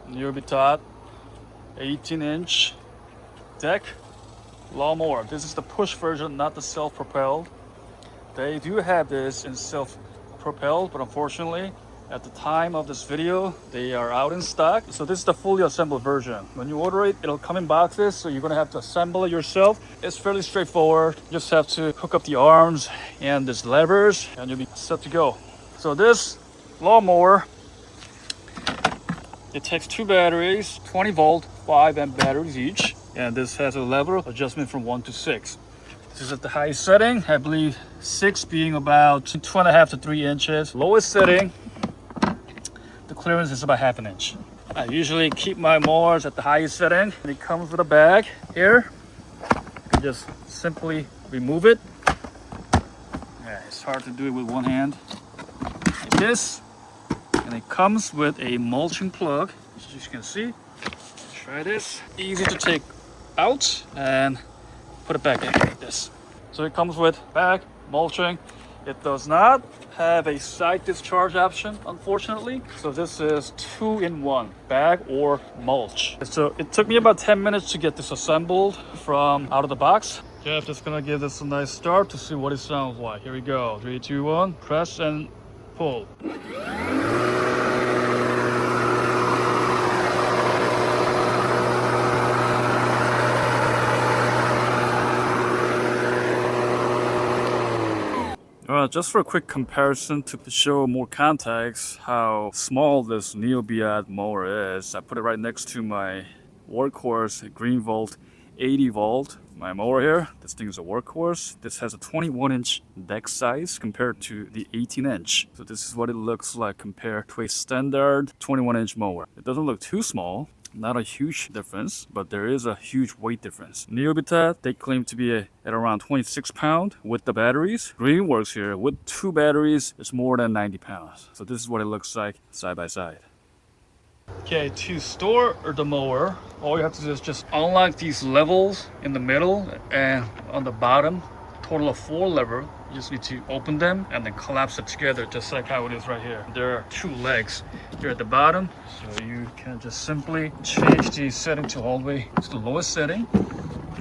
Neobitat 18-inch deck lawnmower. This is the push version, not the self-propelled. They do have this in self-propelled, but unfortunately, at the time of this video, they are out in stock. So this is the fully assembled version. When you order it, it'll come in boxes, so you're gonna have to assemble it yourself. It's fairly straightforward. You just have to hook up the arms and these levers, and you'll be set to go. So this lawnmower, it takes two batteries, 20 volt, 5 amp batteries each. And this has a level adjustment from 1 to 6. This is at the highest setting, I believe 6 being about 2.5 to 3 inches. Lowest setting, the clearance is about 1/2 inch. I usually keep my mowers at the highest setting. And it comes with a bag here. You can just simply remove it. Yeah, it's hard to do it with one hand. Like this. And it comes with a mulching plug, as you can see. Try this. Easy to take out and put it back in like this. So it comes with bag, mulching. It does not have a side discharge option, unfortunately. So this is 2-in-1, bag or mulch. So it took me about 10 minutes to get this assembled from out of the box. Jeff just gonna give this a nice start to see what it sounds like. Here we go, 3, 2, 1, press and pull. Just for a quick comparison to show more context how small this Neobitat mower is, I put it right next to my workhorse Greenworks 80 volt. My mower here, this thing is a workhorse. This has a 21-inch deck size compared to the 18-inch. So this is what it looks like compared to a standard 21-inch mower. It doesn't look too small. Not a huge difference, but there is a huge weight difference. Neobitat, they claim to be at around 26 pounds with the batteries. Greenworks here, with 2 batteries, is more than 90 pounds. So this is what it looks like side by side. Okay, to store the mower, all you have to do is just unlock these levels in the middle and on the bottom. Total of 4 levers. You just need to open them and then collapse it together, just like how it is right here. There are 2 legs here at the bottom, so you can just simply change the setting to all the way to the lowest setting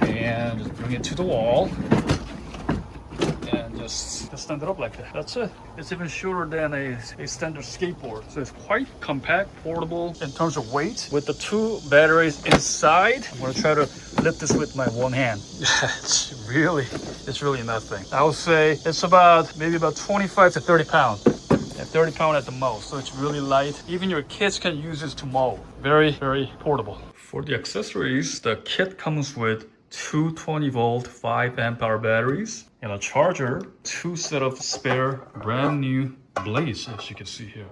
and just bring it to the wall and just stand it up like that. That's it. It's even shorter than a standard skateboard, so it's quite compact, portable in terms of weight. With the 2 batteries inside, I'm gonna try to lift this with my one hand. It's really nothing. I would say it's maybe about 25 to 30 pounds. Yeah, 30 pounds at the most, so it's really light. Even your kids can use this to mow. Very, very portable. For the accessories, the kit comes with 2 20 volt 5 amp hour batteries and a charger, 2 set of spare brand new blades, as you can see here.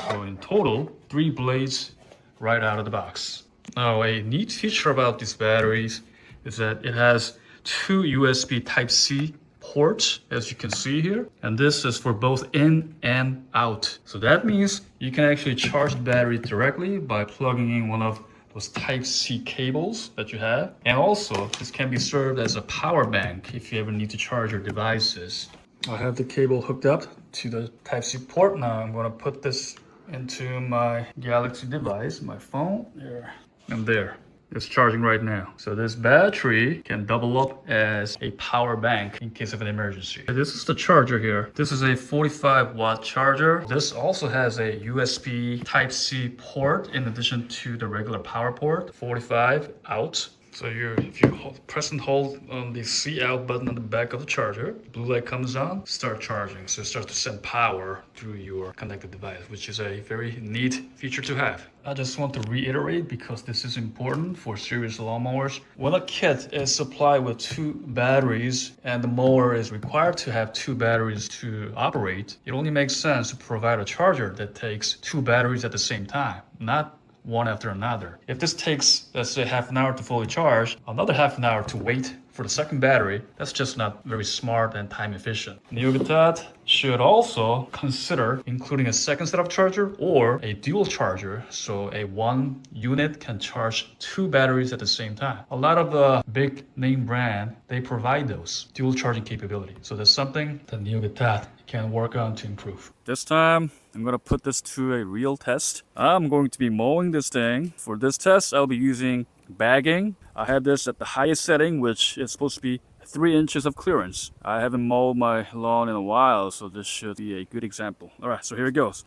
So in total, 3 blades right out of the box. Now, a neat feature about these batteries is that it has 2 USB Type-C ports, as you can see here. And this is for both in and out. So that means you can actually charge the battery directly by plugging in one of those Type-C cables that you have. And also, this can be served as a power bank if you ever need to charge your devices. I have the cable hooked up to the Type-C port. Now I'm going to put this into my Galaxy device, my phone, there and there. It's charging right now. So this battery can double up as a power bank in case of an emergency. This is the charger here. This is a 45-watt charger. This also has a USB Type-C port in addition to the regular power port, 45 out. So if you press and hold on the C out button on the back of the charger, blue light comes on, start charging. So it starts to send power through your connected device, which is a very neat feature to have. I just want to reiterate, because this is important for serious lawnmowers. When a kit is supplied with 2 batteries and the mower is required to have 2 batteries to operate, it only makes sense to provide a charger that takes 2 batteries at the same time, not one after another. If this takes, let's say, half an hour to fully charge, another half an hour to wait for the second battery, that's just not very smart and time efficient. Neobitat should also consider including a second set of charger or a dual charger, so a 1 unit can charge 2 batteries at the same time. A lot of the big name brand, they provide those dual charging capability. So that's something that Neobitat can work on to improve. This time I'm gonna put this to a real test. I'm going to be mowing this thing. For this test, I'll be using bagging. I have this at the highest setting, which is supposed to be 3 inches of clearance. I haven't mowed my lawn in a while, so this should be a good example. Alright, so here it goes.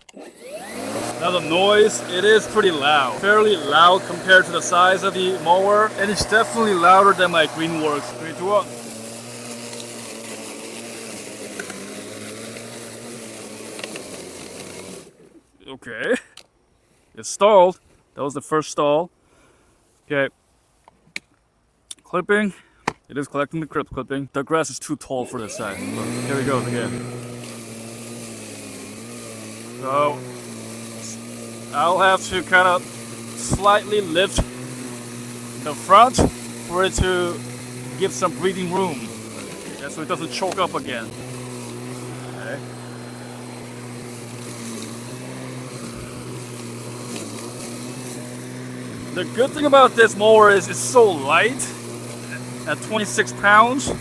Now the noise, it is pretty loud. Fairly loud compared to the size of the mower, and it's definitely louder than my Greenworks 3 to 1. Okay, it stalled. That was the first stall. Okay, clipping. It is collecting the clipping. The grass is too tall for this size. But here we go again. So I'll have to kind of slightly lift the front for it to give some breathing room. Yeah, so it doesn't choke up again. Okay. The good thing about this mower is it's so light. At 26 pounds,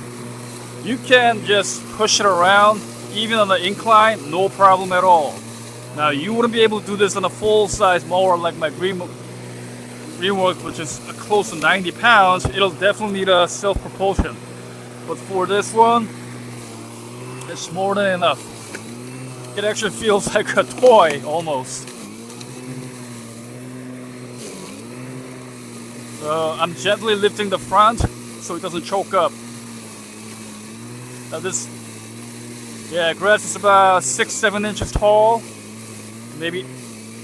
you can just push it around even on the incline, no problem at all. Now you wouldn't be able to do this on a full-size mower like my Greenworks, which is close to 90 pounds. It'll definitely need a self-propulsion. But for this one, it's more than enough. It actually feels like a toy almost. So I'm gently lifting the front so it doesn't choke up. Now this, grass is about 6-7 inches tall, maybe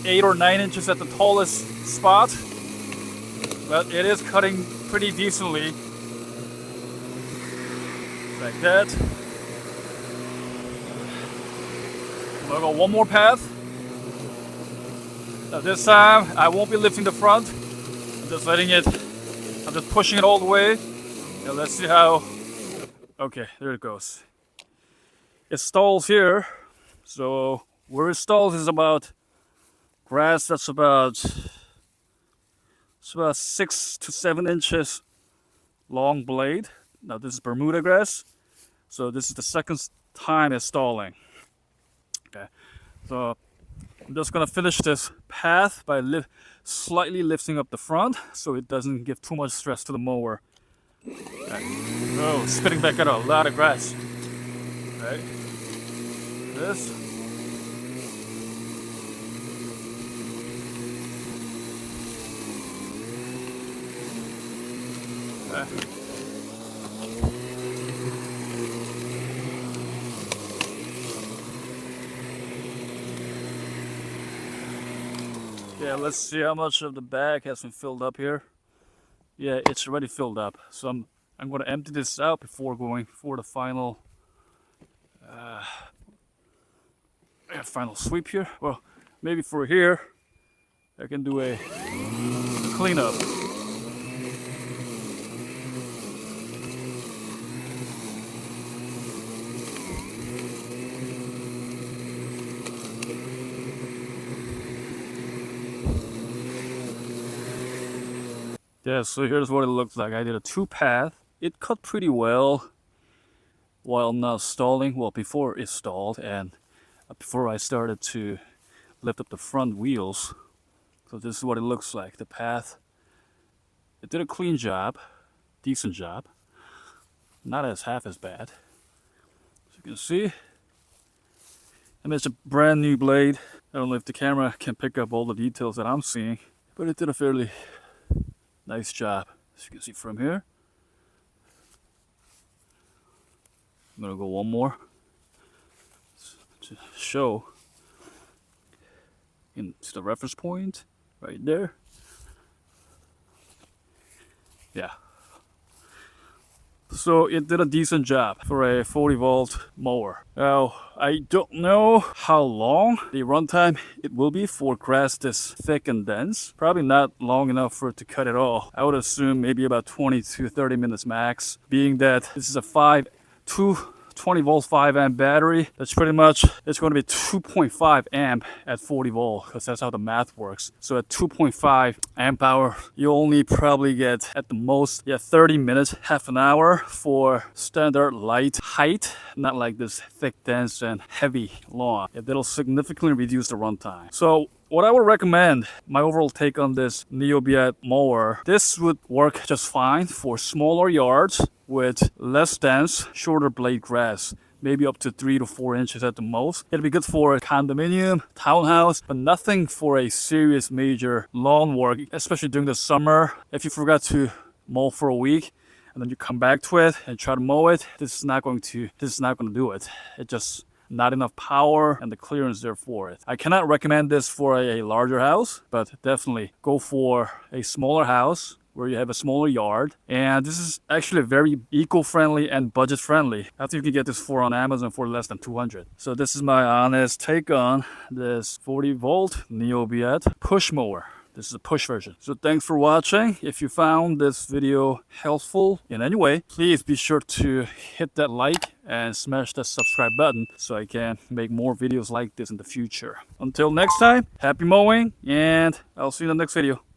8 or 9 inches at the tallest spot, but it is cutting pretty decently, like that. I'm gonna go one more path. Now this time I won't be lifting the front. I'm just letting it. I'm just pushing it all the way. Now let's see how. Okay, there it goes. It stalls here. So where it stalls is about grass that's about 6 to 7 inches long blade. Now this is Bermuda grass. So this is the second time it's stalling. Okay, so I'm just gonna finish this path by slightly lifting up the front so it doesn't give too much stress to the mower. Okay. Oh, spitting back out a lot of grass. Okay. This. Okay. Yeah, let's see how much of the bag has been filled up here. Yeah, it's already filled up. So I'm going to empty this out before going for the final final sweep here. Well, maybe for here I can do a cleanup. Yeah, so here's what it looks like. I did a 2-path. It cut pretty well while not stalling. Well, before it stalled and before I started to lift up the front wheels. So this is what it looks like. The path. It did a clean job, decent job. Not half as bad. As you can see, I mean, it's a brand new blade. I don't know if the camera can pick up all the details that I'm seeing, but it did a fairly nice job, as you can see from here. I'm gonna go one more to show into the reference point right there. Yeah. So it did a decent job for a 40-volt mower. Now, I don't know how long the runtime it will be for grass this thick and dense. Probably not long enough for it to cut it all. I would assume maybe about 20 to 30 minutes max, being that this is a 2 20 volt 5 amp battery. That's pretty much, it's going to be 2.5 amp at 40 volt, because that's how the math works. So at 2.5 amp hour, you only probably get at the most 30 minutes, half an hour for standard light height, not like this thick, dense and heavy lawn. That'll significantly reduce the runtime. So what I would recommend, my overall take on this Neobitat mower, this would work just fine for smaller yards with less dense, shorter blade grass. Maybe up to 3 to 4 inches at the most. It'd be good for a condominium, townhouse, but nothing for a serious major lawn work, especially during the summer. If you forgot to mow for a week and then you come back to it and try to mow it, this is not going to do it. It just not enough power and the clearance there for it. I cannot recommend this for a larger house, but definitely go for a smaller house where you have a smaller yard. And this is actually very eco-friendly and budget-friendly. I think you can get this on Amazon for less than $200. So this is my honest take on this 40 volt Neobitat push mower. This is a push version. So thanks for watching. If you found this video helpful in any way, please be sure to hit that like and smash that subscribe button so I can make more videos like this in the future. Until next time, happy mowing, and I'll see you in the next video.